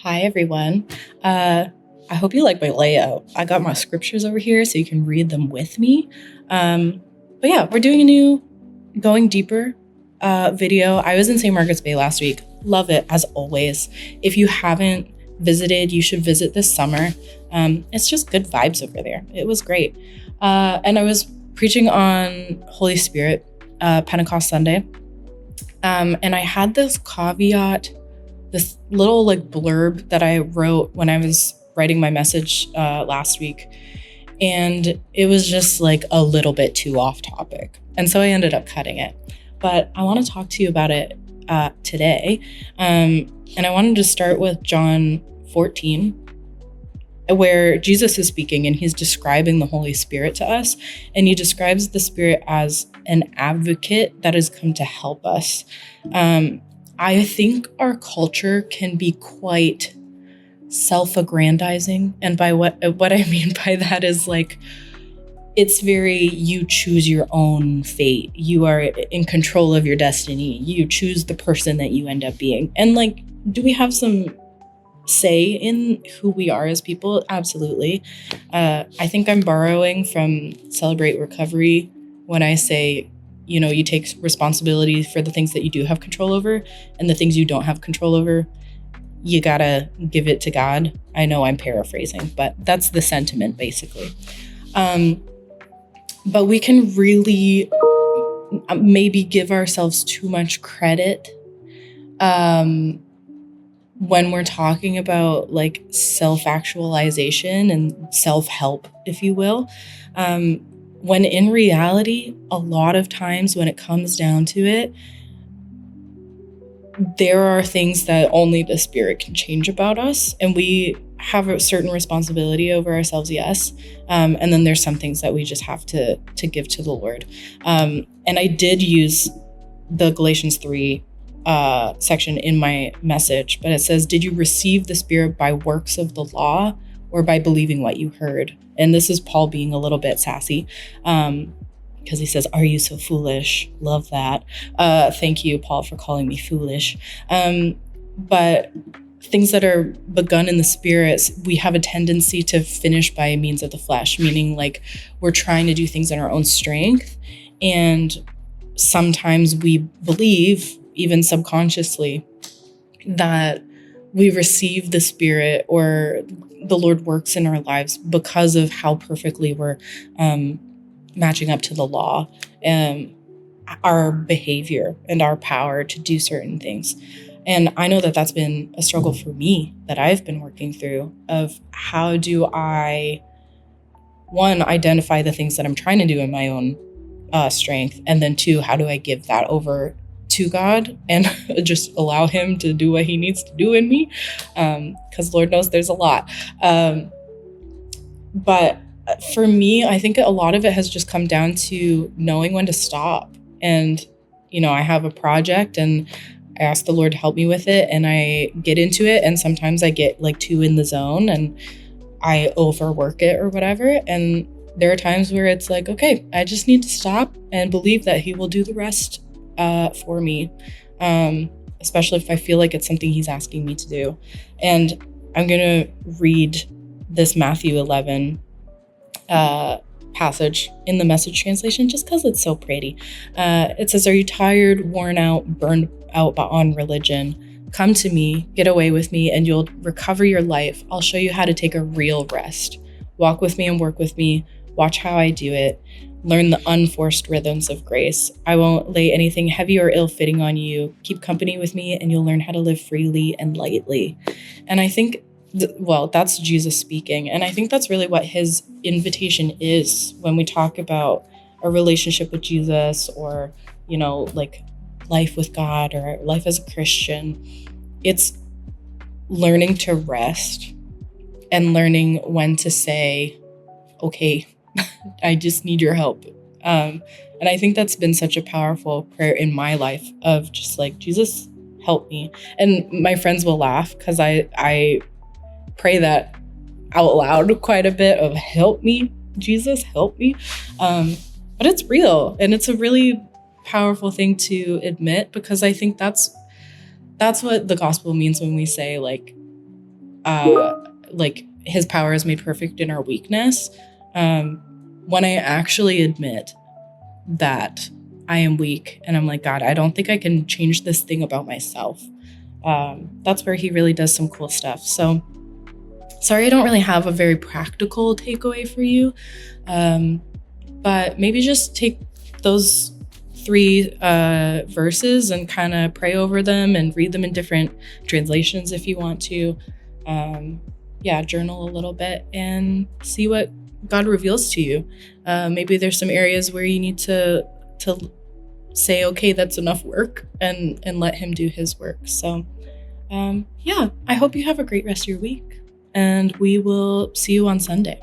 Hi, everyone. I hope you like my layout. I got my scriptures over here so you can read them with me. Um, but yeah, we're doing a new Going Deeper video. I was in St. Margaret's Bay last week. Love it, as always. If you haven't visited, you should visit this summer. It's just good vibes over there. It was great. And I was preaching on Holy Spirit, Pentecost Sunday. And I had this caveat, this little blurb that I wrote when I was writing my message last week. And it was just a little bit too off topic. And so I ended up cutting it. But I want to talk to you about it today. And I wanted to start with John 14, where Jesus is speaking and he's describing the Holy Spirit to us. And he describes the Spirit as an advocate that has come to help us. I think our culture can be quite self-aggrandizing. And by what I mean by that is it's very, you choose your own fate. You are in control of your destiny. You choose the person that you end up being. And do we have some say in who we are as people? Absolutely. I think I'm borrowing from Celebrate Recovery when I say, you take responsibility for the things that you do have control over, and the things you don't have control over, you gotta give it to God. I know I'm paraphrasing, but that's the sentiment basically. But we can really maybe give ourselves too much credit when we're talking about self-actualization and self-help, if you will. When in reality, a lot of times when it comes down to it, there are things that only the Spirit can change about us. And we have a certain responsibility over ourselves, yes. And then there's some things that we just have to give to the Lord. And I did use the Galatians 3 section in my message, but it says, did you receive the Spirit by works of the law or by believing what you heard? And this is Paul being a little bit sassy, because he says, are you so foolish? Love that. Thank you, Paul, for calling me foolish. But things that are begun in the Spirit, we have a tendency to finish by means of the flesh, meaning we're trying to do things in our own strength. And sometimes we believe, even subconsciously, that we receive the Spirit or the Lord works in our lives because of how perfectly we're matching up to the law, our behavior and our power to do certain things. And I know that that's been a struggle for me that I've been working through, of how do I, one, identify the things that I'm trying to do in my own strength, and then two, how do I give that over to God and just allow him to do what he needs to do in me, because Lord knows there's a lot. But for me, I think a lot of it has just come down to knowing when to stop. And I have a project and I ask the Lord to help me with it, and I get into it, and sometimes I get too in the zone and I overwork it or whatever. And there are times where it's okay, I just need to stop and believe that he will do the rest for me, especially if I feel like it's something he's asking me to do. And I'm going to read this Matthew 11 passage in the Message translation just because it's so pretty. It says, are you tired, worn out, burned out on religion? Come to me, get away with me, and you'll recover your life. I'll show you how to take a real rest. Walk with me and work with me. Watch how I do it. Learn the unforced rhythms of grace. I won't lay anything heavy or ill-fitting on you. Keep company with me and you'll learn how to live freely and lightly. And I think, that's Jesus speaking. And I think that's really what his invitation is when we talk about a relationship with Jesus, or, life with God or life as a Christian. It's learning to rest and learning when to say, okay, I just need your help. And I think that's been such a powerful prayer in my life, of just Jesus, help me. And my friends will laugh because I pray that out loud quite a bit, of help me, Jesus, help me. But it's real, and it's a really powerful thing to admit, because I think that's what the gospel means when we say like his power is made perfect in our weakness. When I actually admit that I am weak and I'm like, God, I don't think I can change this thing about myself. That's where he really does some cool stuff. So sorry, I don't really have a very practical takeaway for you. But maybe just take those 3 verses and kind of pray over them and read them in different translations if you want to. Journal a little bit and see what God reveals to you. Maybe there's some areas where you need to say, okay, that's enough work, and let him do his work. So I hope you have a great rest of your week, and we will see you on Sunday.